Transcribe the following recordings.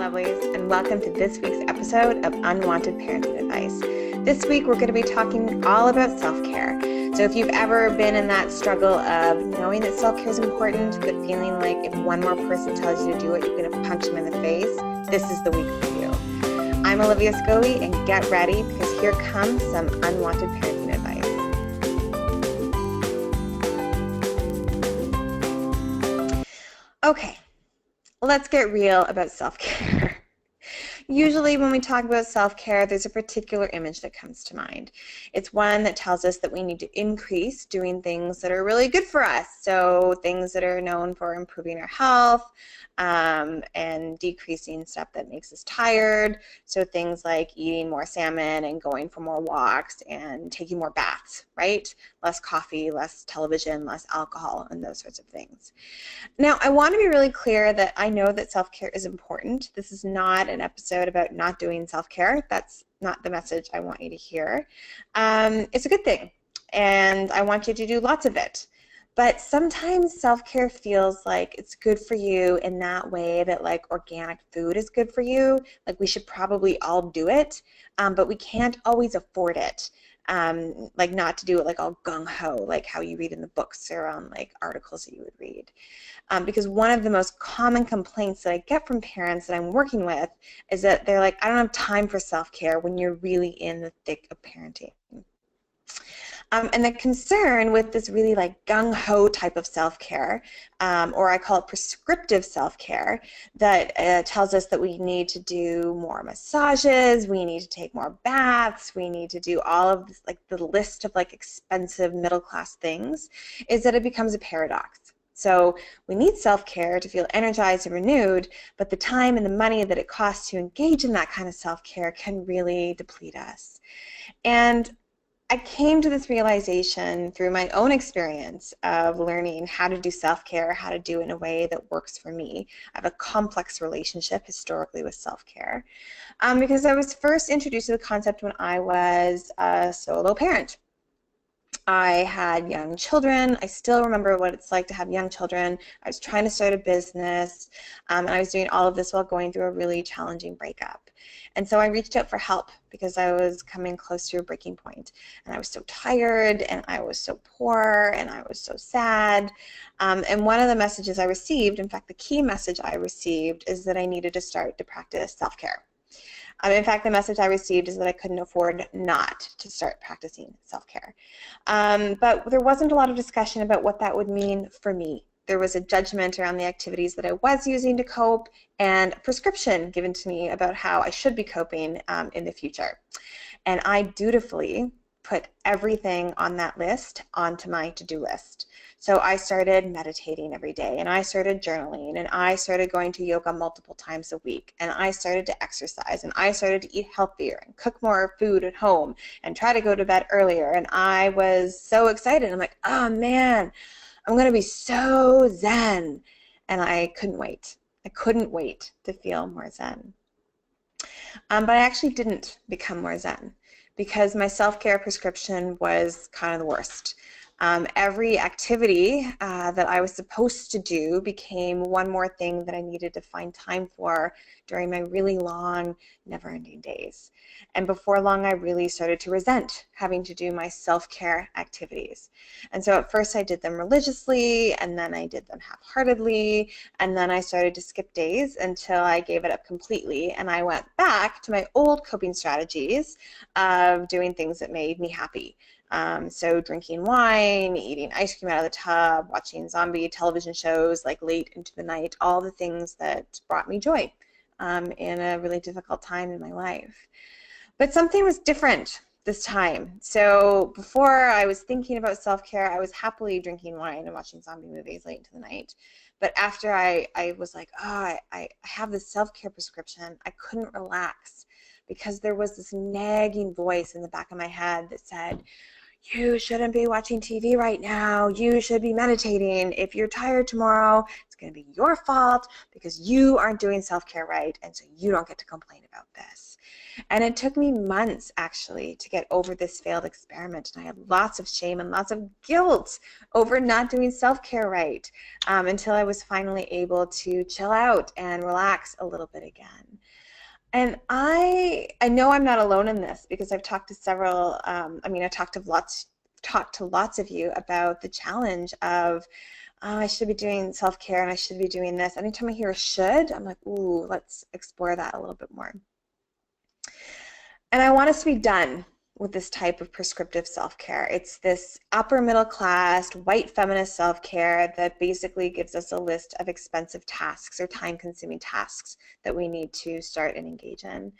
lovelies, and welcome to this week's episode of Unwanted Parenting Advice. This week we're going to be talking all about self-care. So if you've ever been in that struggle of knowing that self-care is important, but feeling like if one more person tells you to do it, you're going to punch them in the face, this is the week for you. I'm Olivia, and get ready because here comes some unwanted parenting advice. Okay, let's get real about self-care. Usually when we talk about self-care, there's a particular image that comes to mind. It's one that tells us that we need to increase doing things that are really good for us. So things that are known for improving our health and decreasing stuff that makes us tired. So things like eating more salmon and going for more walks and taking more baths, right? Less coffee, less television, less alcohol, and those sorts of things. Now, I want to be really clear that I know that self-care is important. This is not an episode about not doing self-care. That's not the message I want you to hear. It's a good thing, and I want you to do lots of it. But sometimes self-care feels like it's good for you in that way that like organic food is good for you. Like we should probably all do it, but we can't always afford it. Like not to do it like all gung-ho, like how you read in the books or on like articles that you would read. Because one of the most common complaints that I get from parents that I'm working with is that they're like, I don't have time for self-care when you're really in the thick of parenting. And the concern with this really like gung-ho type of self-care, or I call it prescriptive self-care, that tells us that we need to do more massages, we need to take more baths, we need to do all of this, like the list of like expensive middle-class things, is that it becomes a paradox. So we need self-care to feel energized and renewed, but the time and the money that it costs to engage in that kind of self-care can really deplete us. And I came to this realization through my own experience of learning how to do self-care, how to do it in a way that works for me. I have a complex relationship historically with self-care because I was first introduced to the concept when I was a solo parent. I had young children. I still remember what it's like to have young children. I was trying to start a business, and I was doing all of this while going through a really challenging breakup. And so I reached out for help because I was coming close to a breaking point. And I was so tired, and I was so poor, and I was so sad. And one of the messages I received, in fact, the key message I received, is that I needed to start to practice self-care. In fact, the message I received is that I couldn't afford not to start practicing self-care. But there wasn't a lot of discussion about what that would mean for me. There was a judgment around the activities that I was using to cope and a prescription given to me about how I should be coping in the future. And I dutifully put everything on that list onto my to-do list. So I started meditating every day, and I started journaling, and I started going to yoga multiple times a week, and I started to exercise, and I started to eat healthier and cook more food at home and try to go to bed earlier. And I was so excited. I'm like, oh man, I'm going to be so zen. And I couldn't wait. I couldn't wait to feel more zen. But I actually didn't become more zen because my self-care prescription was kind of the worst. Every activity that I was supposed to do became one more thing that I needed to find time for during my really long, never-ending days. And before long, I really started to resent having to do my self-care activities. And so at first I did them religiously, and then I did them half-heartedly, and then I started to skip days until I gave it up completely, and I went back to my old coping strategies of doing things that made me happy. So drinking wine, eating ice cream out of the tub, watching zombie television shows like late into the night, all the things that brought me joy in a really difficult time in my life. But something was different this time. So before I was thinking about self-care, I was happily drinking wine and watching zombie movies late into the night. But after I was like, oh, I have this self-care prescription, I couldn't relax because there was this nagging voice in the back of my head that said, you shouldn't be watching TV right now. You should be meditating. If you're tired tomorrow, it's going to be your fault because you aren't doing self-care right, and so you don't get to complain about this. And it took me months, actually, to get over this failed experiment, and I had lots of shame and lots of guilt over not doing self-care right until I was finally able to chill out and relax a little bit again. And I know I'm not alone in this because I've talked to several, I talked to lots of you about the challenge of, oh, I should be doing self-care and I should be doing this. Anytime I hear a should, I'm like, ooh, let's explore that a little bit more. And I want us to be done with this type of prescriptive self-care. It's this upper middle class, white feminist self-care that basically gives us a list of expensive tasks or time-consuming tasks that we need to start and engage in.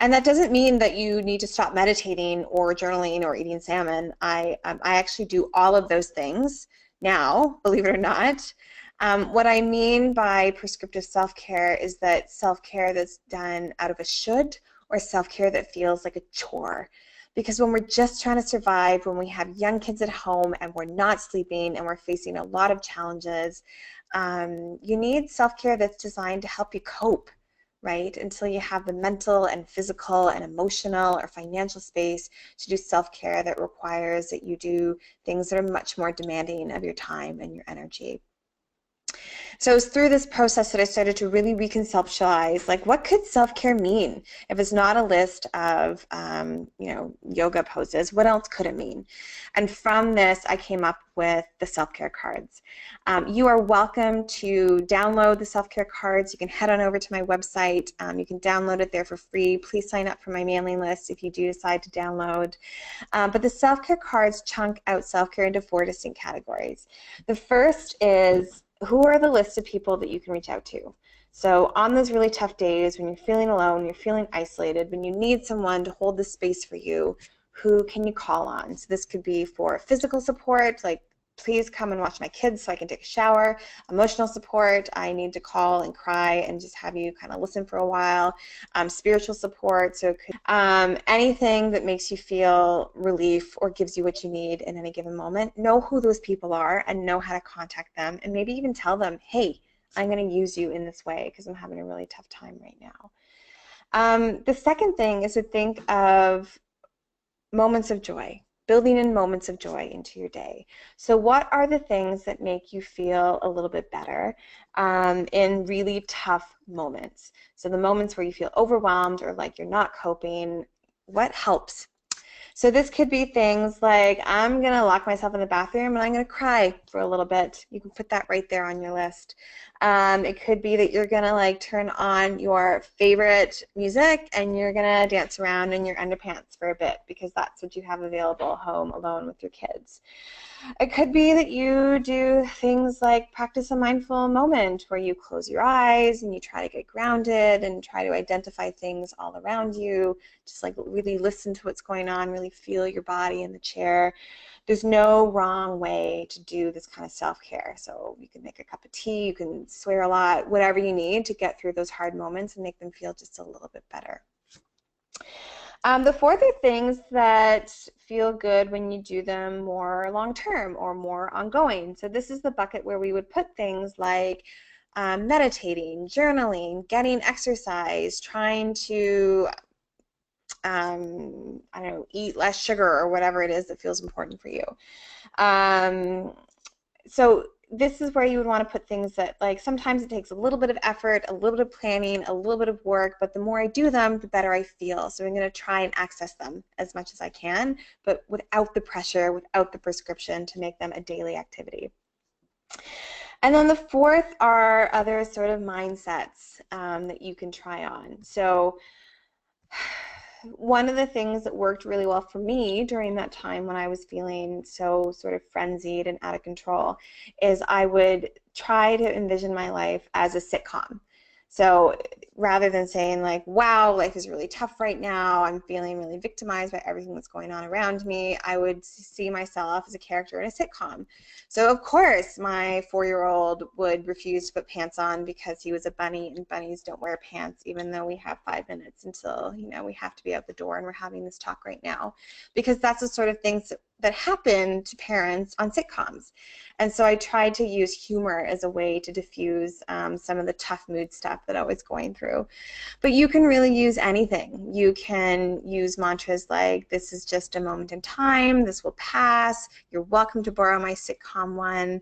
And that doesn't mean that you need to stop meditating or journaling or eating salmon. I actually do all of those things now, believe it or not. What I mean by prescriptive self-care is that self-care that's done out of a should, or self-care that feels like a chore. Because when we're just trying to survive, when we have young kids at home and we're not sleeping and we're facing a lot of challenges, you need self-care that's designed to help you cope, right? Until you have the mental and physical and emotional or financial space to do self-care that requires that you do things that are much more demanding of your time and your energy. So it was through this process that I started to really reconceptualize, like, what could self-care mean? If it's not a list of, yoga poses, what else could it mean? And from this, I came up with the self-care cards. You are welcome to download the self-care cards. You can head on over to my website. You can download it there for free. Please sign up for my mailing list if you do decide to download. But the self-care cards chunk out self-care into 4 distinct categories. The first is, who are the list of people that you can reach out to? So on those really tough days, when you're feeling alone, you're feeling isolated, when you need someone to hold the space for you, who can you call on? So this could be for physical support, like, please come and watch my kids so I can take a shower. Emotional support, I need to call and cry and just have you kind of listen for a while. Spiritual support, so it could, anything that makes you feel relief or gives you what you need in any given moment. Know who those people are and know how to contact them, and maybe even tell them, hey, I'm going to use you in this way because I'm having a really tough time right now. The second thing is to think of moments of joy. Building in moments of joy into your day. So what are the things that make you feel a little bit better in really tough moments? So the moments where you feel overwhelmed or like you're not coping, what helps? So this could be things like, I'm going to lock myself in the bathroom and I'm going to cry for a little bit. You can put that right there on your list. It could be that you're going to turn on your favorite music and you're going to dance around in your underpants for a bit because that's what you have available home alone with your kids. It could be that you do things like practice a mindful moment where you close your eyes and you try to get grounded and try to identify things all around you. Just really listen to what's going on, really feel your body in the chair. There's no wrong way to do this kind of self-care. So you can make a cup of tea, you can swear a lot, whatever you need to get through those hard moments and make them feel just a little bit better. The fourth are things that feel good when you do them more long-term or more ongoing. So this is the bucket where we would put things like meditating, journaling, getting exercise, trying to, eat less sugar or whatever it is that feels important for you. So this is where you would want to put things that, sometimes it takes a little bit of effort, a little bit of planning, a little bit of work, but the more I do them, the better I feel. So I'm going to try and access them as much as I can, but without the pressure, without the prescription to make them a daily activity. And then the fourth are other sort of mindsets that you can try on. So one of the things that worked really well for me during that time when I was feeling so sort of frenzied and out of control is I would try to envision my life as a sitcom. So rather than saying wow, life is really tough right now, I'm feeling really victimized by everything that's going on around me, I would see myself as a character in a sitcom. So of course my 4-year-old would refuse to put pants on because he was a bunny, and bunnies don't wear pants even though we have 5 minutes until we have to be out the door, and we're having this talk right now, because that's the sort of things that happen to parents on sitcoms. And so I tried to use humor as a way to diffuse some of the tough mood stuff that I was going through. But you can really use anything. You can use mantras like, this is just a moment in time, this will pass, you're welcome to borrow my sitcom one.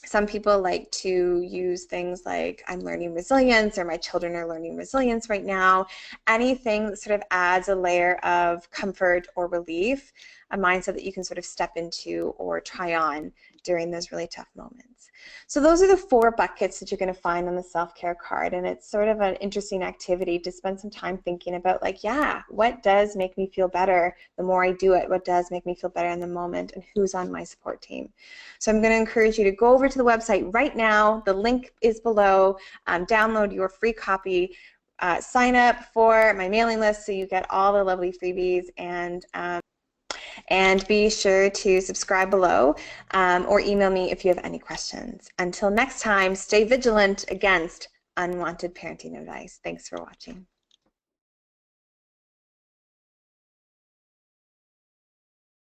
Some people like to use things like I'm learning resilience or my children are learning resilience right now. Anything that sort of adds a layer of comfort or relief, a mindset that you can sort of step into or try on during those really tough moments. So those are the 4 buckets that you're going to find on the self-care card, and it's sort of an interesting activity to spend some time thinking about, like, yeah, what does make me feel better the more I do it? What does make me feel better in the moment, and who's on my support team? So I'm going to encourage you to go over to the website right now. The link is below. Download your free copy. Sign up for my mailing list so you get all the lovely freebies, and be sure to subscribe below or email me if you have any questions. Until next time, stay vigilant against unwanted parenting advice. Thanks for watching.